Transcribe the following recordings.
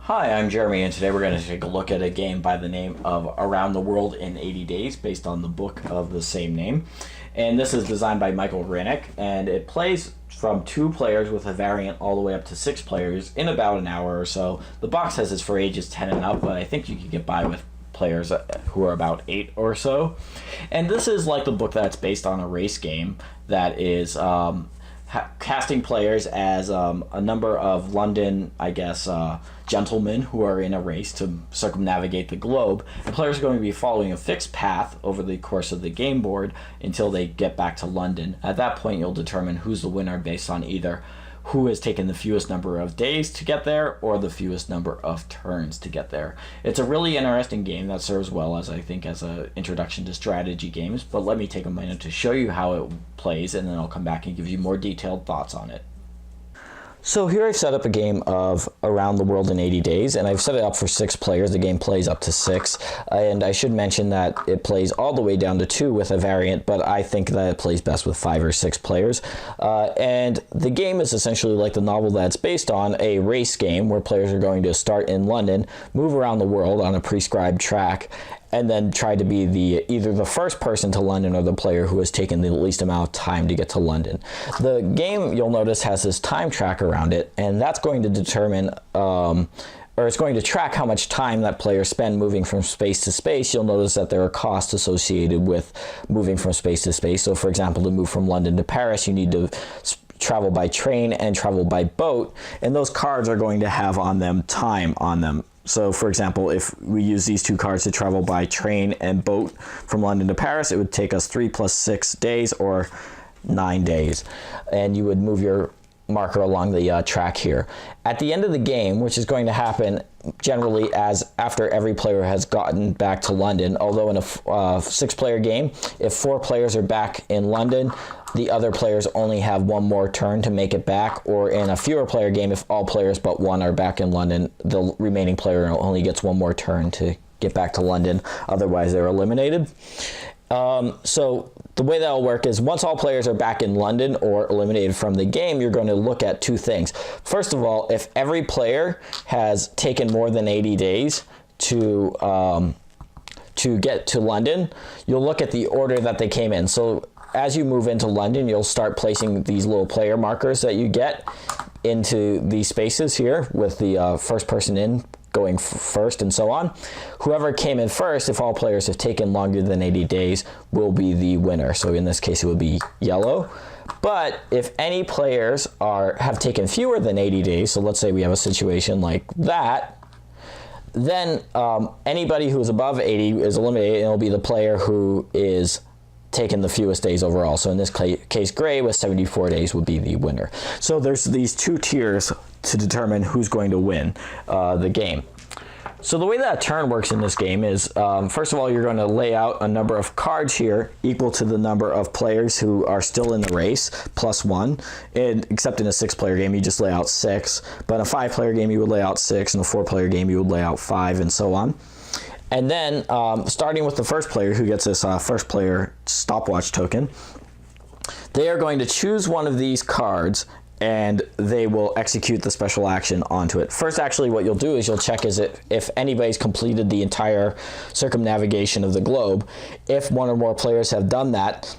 Hi, I'm Jeremy, and today we're going to take a look at a game by the name of Around the World in 80 Days, based on the book of the same name. And this is designed by Michael Rieneck, and it plays from 2 players with a variant all the way up to 6 players in about an hour or so. The box says it's for ages 10 and up, but I think you could get by with players who are about 8 or so. And this is like the book that's based on a race game that is casting players as a number of London, gentlemen who are in a race to circumnavigate the globe. And players are going to be following a fixed path over the course of the game board until they get back to London. At that point, you'll determine who's the winner based on either who has taken the fewest number of days to get there or the fewest number of turns to get there. It's a really interesting game that serves well as an introduction to strategy games, but let me take a minute to show you how it plays, and then I'll come back and give you more detailed thoughts on it. So here I've set up a game of Around the World in 80 Days, and I've set it up for 6 players. The game plays up to 6, and I should mention that it plays all the way down to 2 with a variant, but I think that it plays best with 5 or 6 players. And the game is essentially like the novel that it's based on, a race game where players are going to start in London, move around the world on a prescribed track, and then try to be either the first person to London or the player who has taken the least amount of time to get to London. The game, you'll notice, has this time track around it, and that's going to determine, or it's going to track how much time that players spend moving from space to space. You'll notice that there are costs associated with moving from space to space. So for example, to move from London to Paris, you need to travel by train and travel by boat, and those cards are going to have on them time on them. So for example, if we use these 2 cards to travel by train and boat from London to Paris, it would take us 3 plus 6 days or 9 days. And you would move your marker along the track here. At the end of the game, which is going to happen generally as after every player has gotten back to London, although in a 6-player game, if 4 players are back in London, the other players only have 1 more turn to make it back, or in a fewer player game, if all players but 1 are back in London, the remaining player only gets 1 more turn to get back to London, otherwise they're eliminated. So the way that'll work is once all players are back in London or eliminated from the game, you're going to look at 2 things. First of all, if every player has taken more than 80 days to get to London, you'll look at the order that they came in. So as you move into London, you'll start placing these little player markers that you get into these spaces here with the first person in going first and so on. Whoever came in first, if all players have taken longer than 80 days, will be the winner. So in this case, it would be yellow. But if any players have taken fewer than 80 days, so let's say we have a situation like that, then anybody who is above 80 is eliminated, and it'll be the player who is taken the fewest days overall. So in this case, gray with 74 days would be the winner. So there's these 2 tiers to determine who's going to win the game. So the way that turn works in this game is, first of all, you're going to lay out a number of cards here equal to the number of players who are still in the race, plus 1. And except in a 6-player game, you just lay out 6. But in a 5-player game, you would lay out 6. In a 4-player game, you would lay out 5, and so on. And then, starting with the first player who gets this first player stopwatch token, they are going to choose one of these cards and they will execute the special action onto it. First, actually, what you'll do is you'll check if anybody's completed the entire circumnavigation of the globe. If 1 or more players have done that,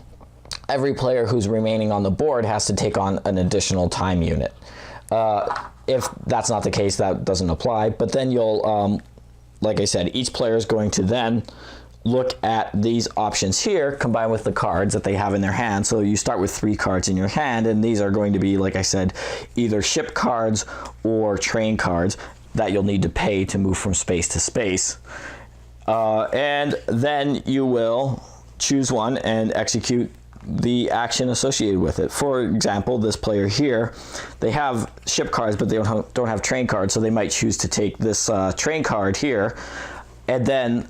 every player who's remaining on the board has to take on an additional time unit. If that's not the case, that doesn't apply, but then you'll like I said, each player is going to then look at these options here combined with the cards that they have in their hand. So you start with 3 cards in your hand, and these are going to be, like I said, either ship cards or train cards that you'll need to pay to move from space to space. And then you will choose one and execute the action associated with it. For example, this player here, they have ship cards, but they don't have train cards, so they might choose to take this train card here, and then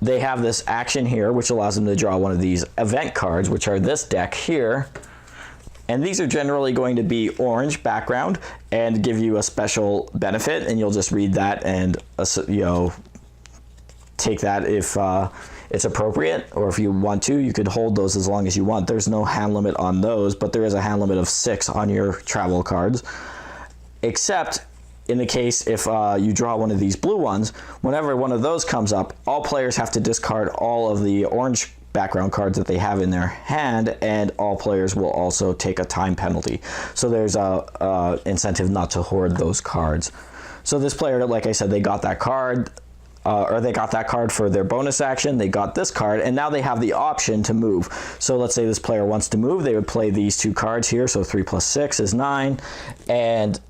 they have this action here, which allows them to draw one of these event cards, which are this deck here. And these are generally going to be orange background and give you a special benefit, and you'll just read that and take that if it's appropriate, or if you want to, you could hold those as long as you want. There's no hand limit on those, but there is a hand limit of 6 on your travel cards. Except in the case if you draw one of these blue ones, whenever one of those comes up, all players have to discard all of the orange background cards that they have in their hand, and all players will also take a time penalty. So there's a incentive not to hoard those cards. So this player, like I said, they got that card, or they got that card for their bonus action, they got this card, and now they have the option to move. So let's say this player wants to move, they would play these two cards here, so 3 plus 6 is 9, and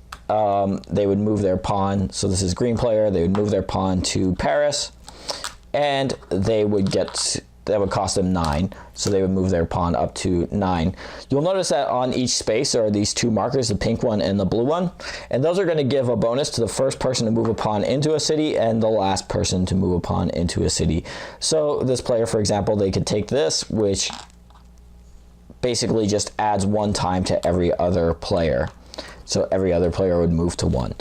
they would move their pawn, so this is green player, they would move their pawn to Paris, and they would get, that would cost them 9, so they would move their pawn up to 9. You'll notice that on each space there are these two markers, the pink one and the blue one, and those are going to give a bonus to the first person to move a pawn into a city and the last person to move a pawn into a city. So this player, for example, they could take this, which basically just adds 1 time to every other player. So every other player would move to 1.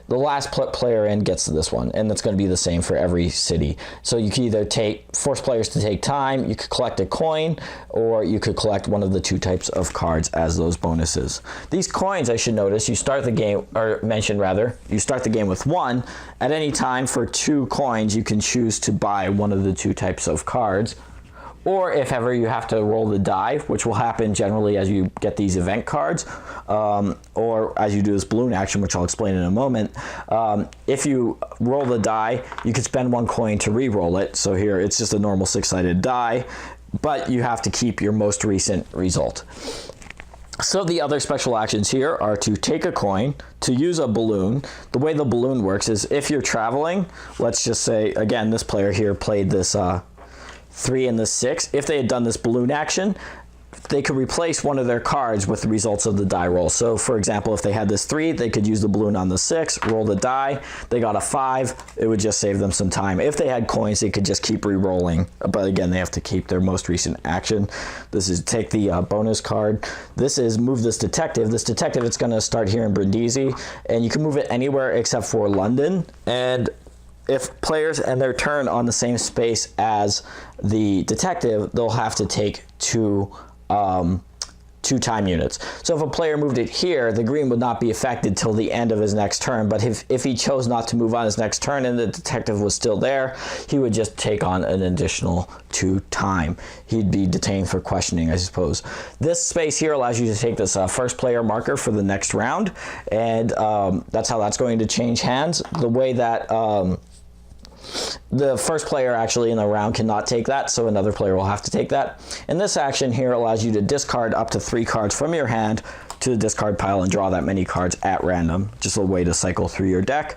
The last player in gets this one, and that's going to be the same for every city. So you can either force players to take time, you could collect a coin, or you could collect one of the 2 types of cards as those bonuses. These coins, I should notice, you start the game, or mention rather, you start the game with 1. At any time for 2 coins, you can choose to buy one of the 2 types of cards. Or if ever you have to roll the die, which will happen generally as you get these event cards, or as you do this balloon action, which I'll explain in a moment. If you roll the die, you can spend 1 coin to re-roll it. So here it's just a normal 6-sided die, but you have to keep your most recent result. So the other special actions here are to take a coin, to use a balloon. The way the balloon works is if you're traveling, let's just say, again, this player here played this 3 and the 6. If they had done this balloon action, they could replace one of their cards with the results of the die roll. So for example, if they had this 3, they could use the balloon on the 6, roll the die, they got a 5, it would just save them some time. If they had coins, they could just keep re-rolling, but again, they have to keep their most recent action. This is take the bonus card. This is move this detective. This detective, it's going to start here in Brindisi, and you can move it anywhere except for London. And if players end their turn on the same space as the detective, they'll have to take 2 time units. So if a player moved it here, the green would not be affected till the end of his next turn, but if he chose not to move on his next turn and the detective was still there, he would just take on an additional 2 time. He'd be detained for questioning, I suppose. This space here allows you to take this first player marker for the next round, and that's how that's going to change hands. The way that the first player actually in the round cannot take that, so another player will have to take that. And this action here allows you to discard up to 3 cards from your hand to the discard pile and draw that many cards at random. Just a way to cycle through your deck.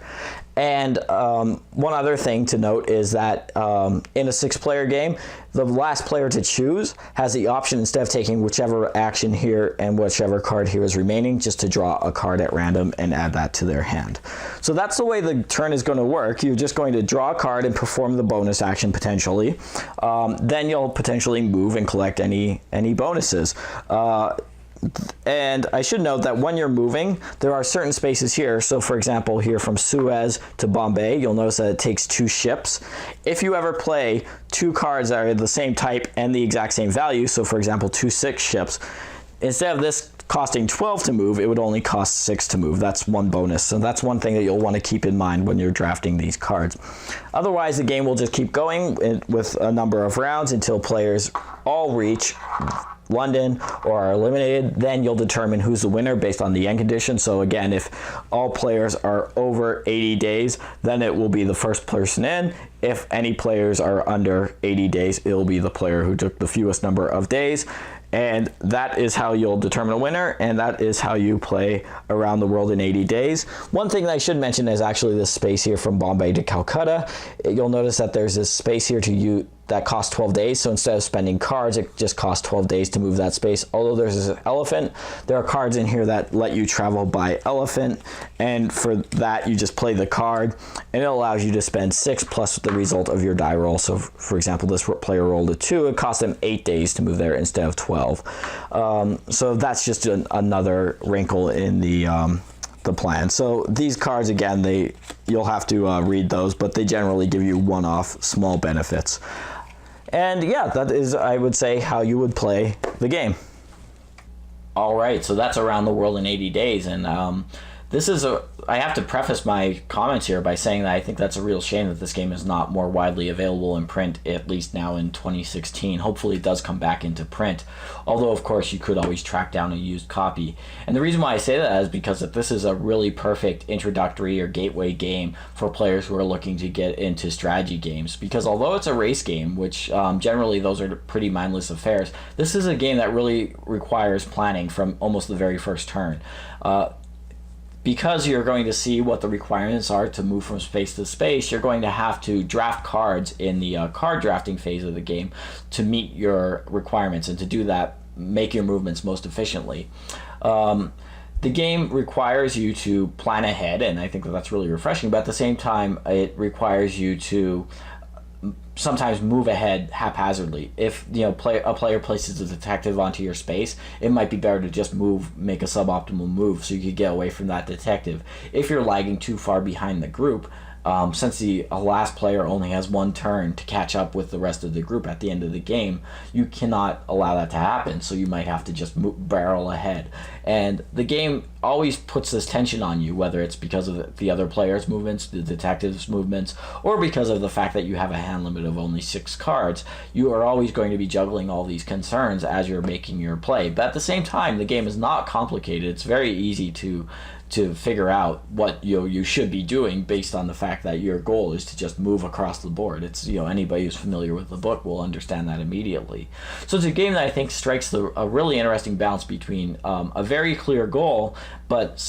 And one other thing to note is that in a 6-player game, the last player to choose has the option, instead of taking whichever action here and whichever card here is remaining, just to draw a card at random and add that to their hand. So that's the way the turn is going to work. You're just going to draw a card and perform the bonus action potentially. Then you'll potentially move and collect any bonuses. And I should note that when you're moving, there are certain spaces here. So for example, here from Suez to Bombay, you'll notice that it takes 2 ships. If you ever play 2 cards that are the same type and the exact same value, so for example, 2 6 ships, instead of this costing 12 to move, it would only cost 6 to move. That's one bonus. So that's one thing that you'll want to keep in mind when you're drafting these cards. Otherwise, the game will just keep going with a number of rounds until players all reach London or are eliminated. Then you'll determine who's the winner based on the end condition. So again, if all players are over 80 days, then it will be the first person in. If any players are under 80 days, it'll be the player who took the fewest number of days. And that is how you'll determine a winner, and that is how you play Around the World in 80 Days. One thing that I should mention is actually this space here from Bombay to Calcutta. You'll notice that there's this space here that costs 12 days, so instead of spending cards, it just costs 12 days to move that space. Although there's this elephant, there are cards in here that let you travel by elephant, and for that you just play the card, and it allows you to spend 6 plus the result of your die roll. So for example, this player rolled a 2, it cost them 8 days to move there instead of 12. So that's just another wrinkle in the plan. So these cards, again, you'll have to read those, but they generally give you one-off small benefits. And yeah, that is, I would say, how you would play the game. All right, so that's Around the World in 80 Days, and I have to preface my comments here by saying that I think that's a real shame that this game is not more widely available in print, at least now in 2016. Hopefully it does come back into print, although of course you could always track down a used copy. And the reason why I say that is because that this is a really perfect introductory or gateway game for players who are looking to get into strategy games, because although it's a race game, which generally those are pretty mindless affairs, this is a game that really requires planning from almost the very first turn. Because you're going to see what the requirements are to move from space to space, you're going to have to draft cards in the card drafting phase of the game to meet your requirements, and to do that, make your movements most efficiently. The game requires you to plan ahead, and I think that that's really refreshing, but at the same time, it requires you to sometimes move ahead haphazardly. If a player places a detective onto your space, it might be better to just make a suboptimal move so you could get away from that detective. If you're lagging too far behind the group, since the last player only has one turn to catch up with the rest of the group at the end of the game, you cannot allow that to happen, so you might have to just barrel ahead. And the game always puts this tension on you, whether it's because of the other player's movements, the detective's movements, or because of the fact that you have a hand limit of only 6 cards. You are always going to be juggling all these concerns as you're making your play. But at the same time, the game is not complicated. It's very easy to figure out what you should be doing based on the fact that your goal is to just move across the board. It's anybody who's familiar with the book will understand that immediately. So it's a game that I think strikes a really interesting balance between a very clear goal, but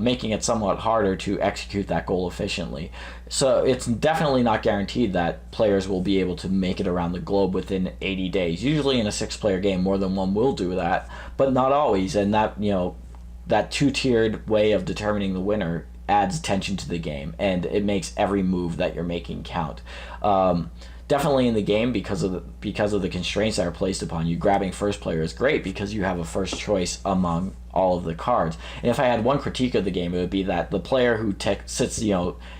making it somewhat harder to execute that goal efficiently. So it's definitely not guaranteed that players will be able to make it around the globe within 80 days. Usually in a 6-player game, more than one will do that, but not always. And that 2-tiered way of determining the winner adds tension to the game, and it makes every move that you're making count. Definitely in the game, because of the constraints that are placed upon you, grabbing first player is great because you have a first choice among all of the cards. And if I had one critique of the game, it would be that the player who sits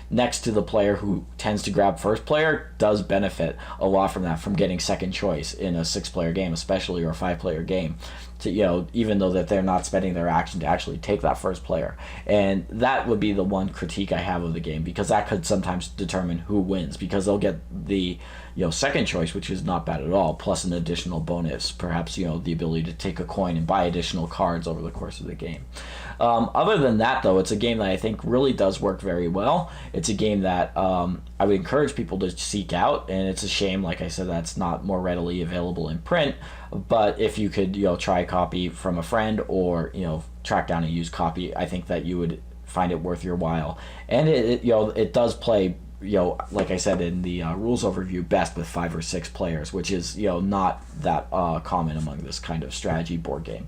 next to the player who tends to grab first player does benefit a lot from that, from getting second choice in a 6-player game, especially, or a 5-player game, to even though that they're not spending their action to actually take that first player. And that would be the one critique I have of the game, because that could sometimes determine who wins, because they'll get the second choice, which is not bad at all, plus an additional bonus, perhaps the ability to take a coin and buy additional cards over the course of the game. Other than that, though, it's a game that I think really does work very well. It's a game that I would encourage people to seek out, and it's a shame, like I said, that's not more readily available in print. But if you could try a copy from a friend, or track down a used copy, I think that you would find it worth your while. And it does play, like I said in the rules overview, best with 5 or 6 players, which is not that common among this kind of strategy board game.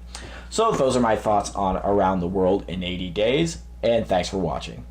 So those are my thoughts on Around the World in 80 Days, and thanks for watching.